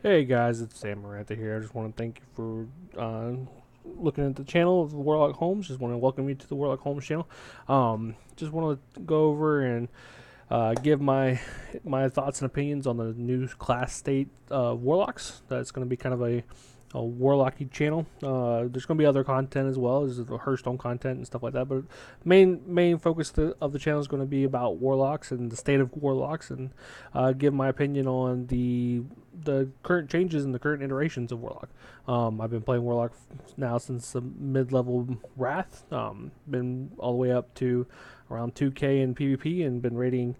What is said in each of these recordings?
Hey guys, it's Sam Marantha here. I just want to thank you for looking at the channel of Warlock Homes. Just want to welcome you to the Warlock Homes channel. Just want to go over and give my thoughts and opinions on the new class state Warlocks. That's going to be kind of a Warlocky channel. There's going to be other content as well, as the Hearthstone content and stuff like that. But main focus of the channel is going to be about Warlocks and the state of Warlocks, and give my opinion on the current changes and the current iterations of Warlock. I've been playing Warlock now since the mid-level Wrath. Been all the way up to around 2K in PvP and been raiding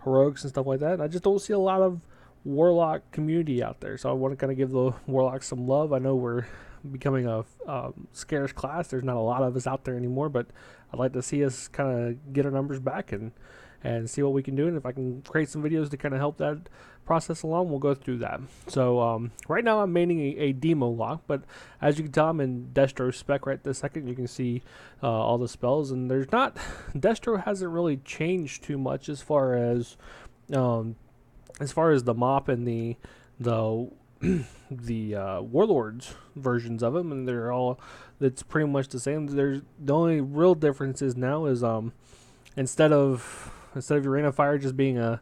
heroics and stuff like that. And I just don't see a lot of Warlock community out there, so I want to kind of give the Warlocks some love. I know we're becoming a scarce class. There's not a lot of us out there anymore, but I'd like to see us kind of get our numbers back and see what we can do. And if I can create some videos to kind of help that process along, we'll go through that. So right now I'm maining a demo lock, but as you can tell, I'm in Destro spec right this second. You can see all the spells, and there's not Destro hasn't really changed too much um, as far as the mop and the the warlords versions of them, and they're all, it's pretty much the same. There's the only real difference is now is instead of your Rain of Fire just being a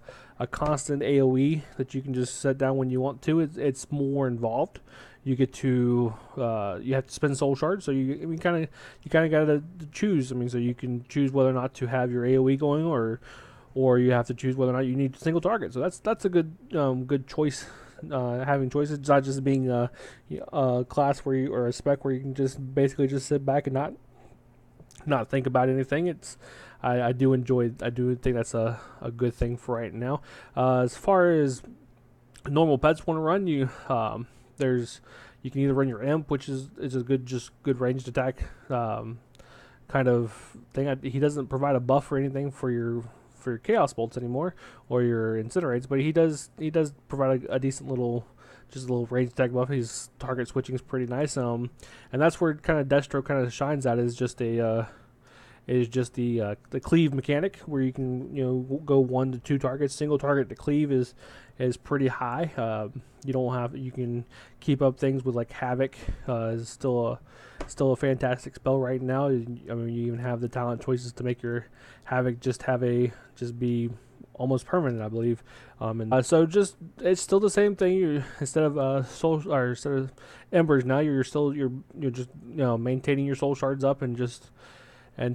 constant AoE that you can just set down when you want to, it's more involved. You get to you have to spend soul shards, so you kind of got to choose. I mean, so you can choose whether or not to have your AoE going, or you have to choose whether or not you need single target. So that's a good choice. Having choices, it's not just being a class where you, or a spec where you can just basically just sit back and not think about anything. I do think that's a good thing for right now. As far as normal pets want to run, you can either run your imp, which is a good ranged attack kind of thing. He doesn't provide a buff or anything for your chaos bolts anymore, or your incinerates, but he does provide a decent little, just a little range attack buff. His target switching is pretty nice. And that's where kind of Destro kind of shines at, is just the cleave mechanic, where you can go 1 to 2 targets. Single target to cleave is pretty high. You can keep up things with like Havoc. Is still a fantastic spell right now. I mean, you even have the talent choices to make your Havoc just be almost permanent, I believe. So just, it's still the same thing. Instead of instead of embers, now you're just maintaining your soul shards up and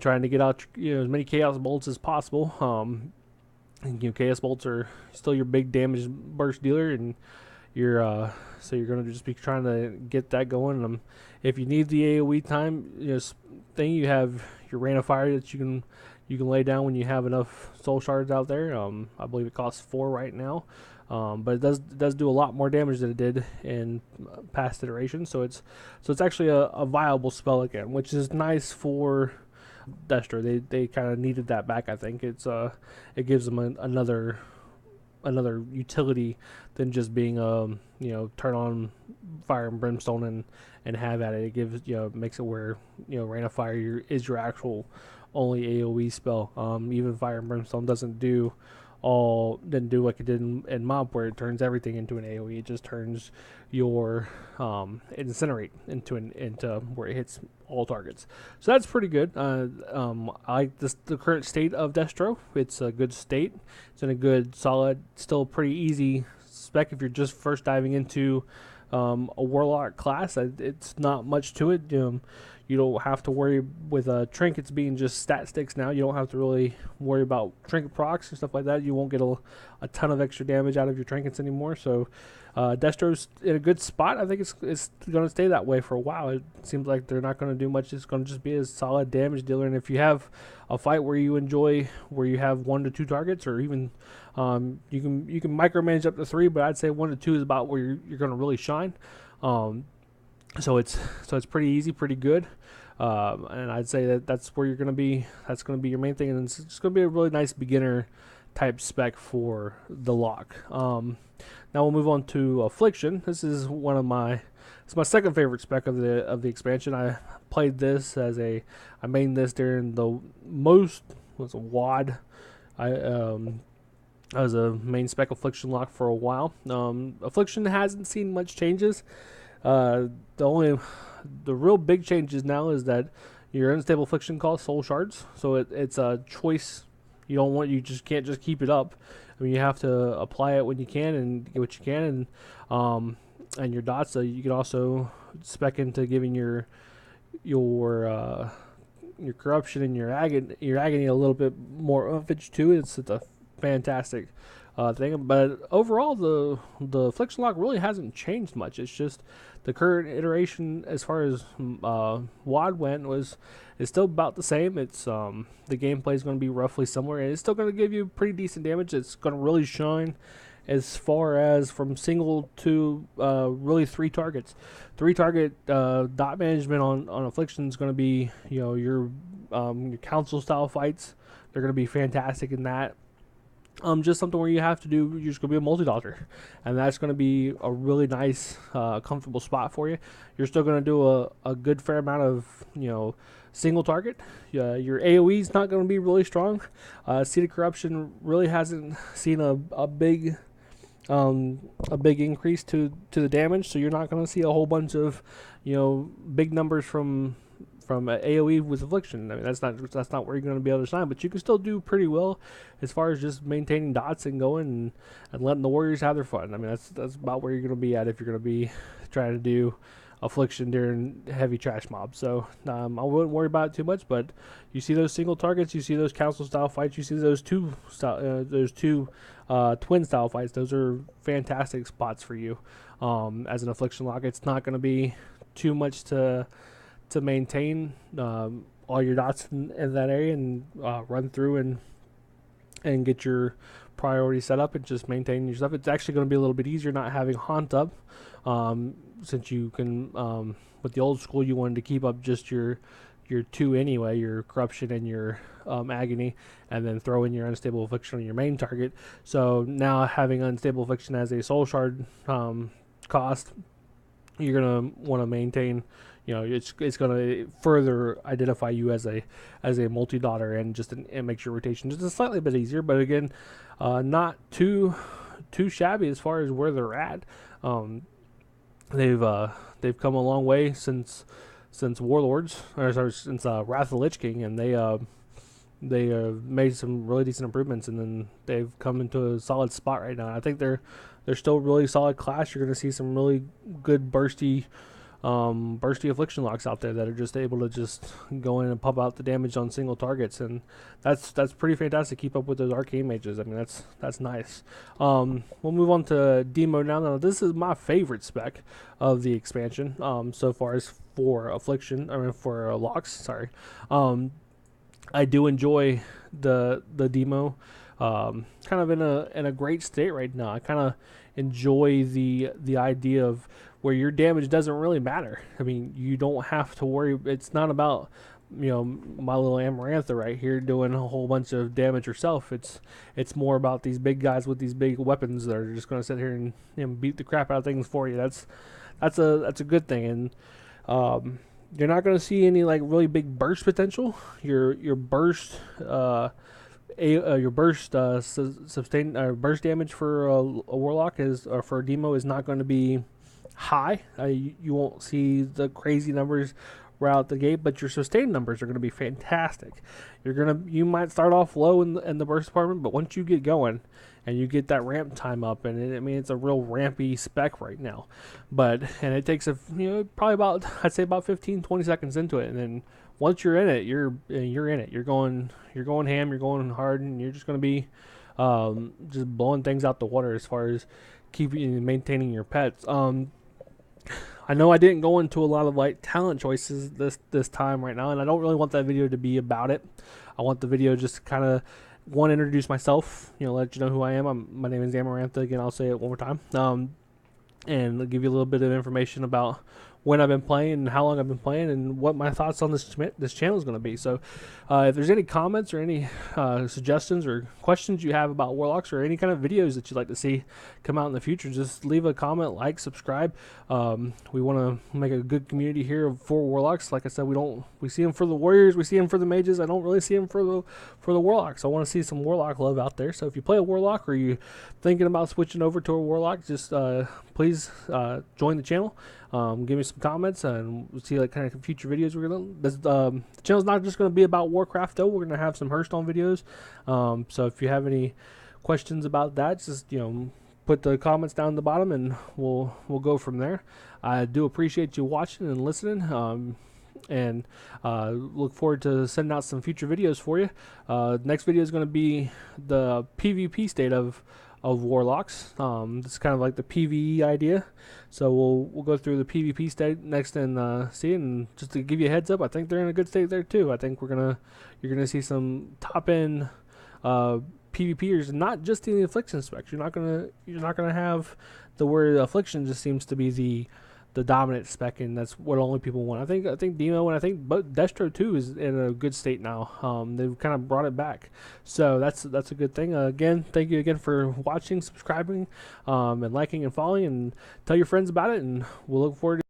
trying to get out as many chaos bolts as possible. Chaos bolts are still your big damage burst dealer, and so you're gonna just be trying to get that going. If you need the AoE time thing, you have your Rain of Fire that you can lay down when you have enough soul shards out there. I believe it costs 4 right now, but it does do a lot more damage than it did in past iterations. So it's actually a viable spell again, which is nice for Destro. They kind of needed that back. I think it gives them another utility than just being turn on fire and brimstone and have at it. It gives makes it where Rain of Fire is your actual only AoE spell. Even fire and brimstone didn't do like it did in Mob, where it turns everything into an AoE. It just turns your incinerate into where it hits all targets. So that's pretty good. I like the current state of Destro. It's a good state. It's in a good, solid, still pretty easy spec if you're just first diving into a Warlock class. It's not much to it. You don't have to worry with trinkets being just stat sticks now. You don't have to really worry about trinket procs and stuff like that. You won't get a ton of extra damage out of your trinkets anymore. So Destro's in a good spot. I think it's going to stay that way for a while. It seems like they're not going to do much. It's going to just be a solid damage dealer. And if you have a fight where you have 1 to 2 targets, or even you can micromanage up to 3, but I'd say 1 to 2 is about where you're going to really shine. So it's pretty easy, pretty good, and I'd say that's where you're going to be. That's going to be your main thing, and it's just going to be a really nice beginner type spec for the lock. Now we'll move on to Affliction. This is it's my second favorite spec of the expansion. I played this I mained this during the most was a WOD. as a main spec Affliction lock for a while. Affliction hasn't seen much changes. The real big changes now is that your unstable Affliction costs soul shards, so it's a choice. You just can't just keep it up. I mean, you have to apply it when you can and get what you can, and your dots. You can also spec into giving your corruption and your agony a little bit more umphage too. It's a fantastic thing. But overall, the Affliction lock really hasn't changed much. It's just the current iteration, as far as WoD went, is still about the same. It's the gameplay is going to be roughly similar, and it's still going to give you pretty decent damage. It's going to really shine as far as from single to really 3 targets. 3 target dot management on Affliction is going to be, your council style fights. They're going to be fantastic in that. Just something where you have to do, you're just going to be a multi-dotter, and that's going to be a really nice, comfortable spot for you. You're still going to do a good fair amount of, single target. Your AoE is not going to be really strong. Seed of Corruption really hasn't seen a big increase to the damage, so you're not going to see a whole bunch of, big numbers from AoE with Affliction. I mean, that's not where you're going to be able to shine, but you can still do pretty well as far as just maintaining dots and going and letting the warriors have their fun. I mean, that's about where you're going to be at if you're going to be trying to do Affliction during heavy trash mobs. So I wouldn't worry about it too much, but you see those single targets, you see those council style fights, you see those two twin style fights. Those are fantastic spots for you as an Affliction lock. It's not going to be too much to maintain all your dots in that area and run through and get your priority set up and just maintain your stuff. It's actually going to be a little bit easier not having Haunt up, since you can, with the old school, you wanted to keep up just your 2 anyway, your Corruption and your Agony, and then throw in your Unstable Affliction on your main target. So now having Unstable Affliction as a soul shard cost, you're going to want to maintain. It's going to further identify you as a multi-dotter, and it makes your rotation just a slightly bit easier. But again, not too shabby as far as where they're at. They've come a long way since Warlords, or sorry, since Wrath of the Lich King, and they made some really decent improvements, and then they've come into a solid spot right now. I think they're still really solid class. You're going to see some really good bursty Affliction locks out there that are just able to just go in and pump out the damage on single targets, and that's pretty fantastic. Keep up with those arcane mages. I mean, that's nice. We'll move on to Demo now. Now, this is my favorite spec of the expansion so far as for Affliction. I mean, for locks. Sorry. I do enjoy the Demo. Kind of in a great state right now. I kind of enjoy the idea of where your damage doesn't really matter. I mean, you don't have to worry. It's not about, my little Amarantha right here doing a whole bunch of damage herself. It's more about these big guys with these big weapons that are just going to sit here and beat the crap out of things for you. That's a good thing. And you're not going to see any like really big burst potential. Your burst sustain burst damage for a Warlock or for a Demo is not going to be high. You won't see the crazy numbers right out the gate, but your sustain numbers are going to be fantastic. You might start off low in the burst department, but once you get going and you get that ramp time up, and it's a real rampy spec right now, and it takes probably about, I'd say about 15-20 seconds into it, and then once you're in it, you're in it. You're going ham, you're going hard, and you're just going to be just blowing things out the water as far as keeping and maintaining your pets. I know I didn't go into a lot of like talent choices this time right now, and I don't really want that video to be about it. I want the video just to kind of introduce myself, let you know who I am. My name is Amarantha. Again, I'll say it one more time, and I'll give you a little bit of information about when I've been playing and how long I've been playing and what my thoughts on this channel is going to be. So if there's any comments or any suggestions or questions you have about Warlocks or any kind of videos that you'd like to see come out in the future, just leave a comment, like, subscribe. We want to make a good community here for Warlocks. Like I said, we see them for the warriors, we see them for the mages. I don't really see them for the Warlocks. I want to see some Warlock love out there. So if you play a Warlock or you thinking about switching over to a Warlock, just please join the channel. Give me some comments, and we'll see like kind of future videos we're gonna. The channel's not just gonna be about Warcraft though. We're gonna have some Hearthstone videos. So if you have any questions about that, just put the comments down at the bottom, and we'll go from there. I do appreciate you watching and listening. And look forward to sending out some future videos for you. Next video is going to be the PvP state of Warlocks. It's kind of like the PvE idea, so we'll go through the PvP state next and see it. And just to give you a heads up, I think they're in a good state there too. I think you're gonna see some top end PvPers, not just in the Affliction specs. You're not gonna have the word Affliction just seems to be the dominant spec, and that's what only people want. I think Demo and I think Destro too is in a good state now. They've kind of brought it back, so that's a good thing. Again, thank you again for watching, subscribing, and liking and following, and tell your friends about it. And we'll look forward to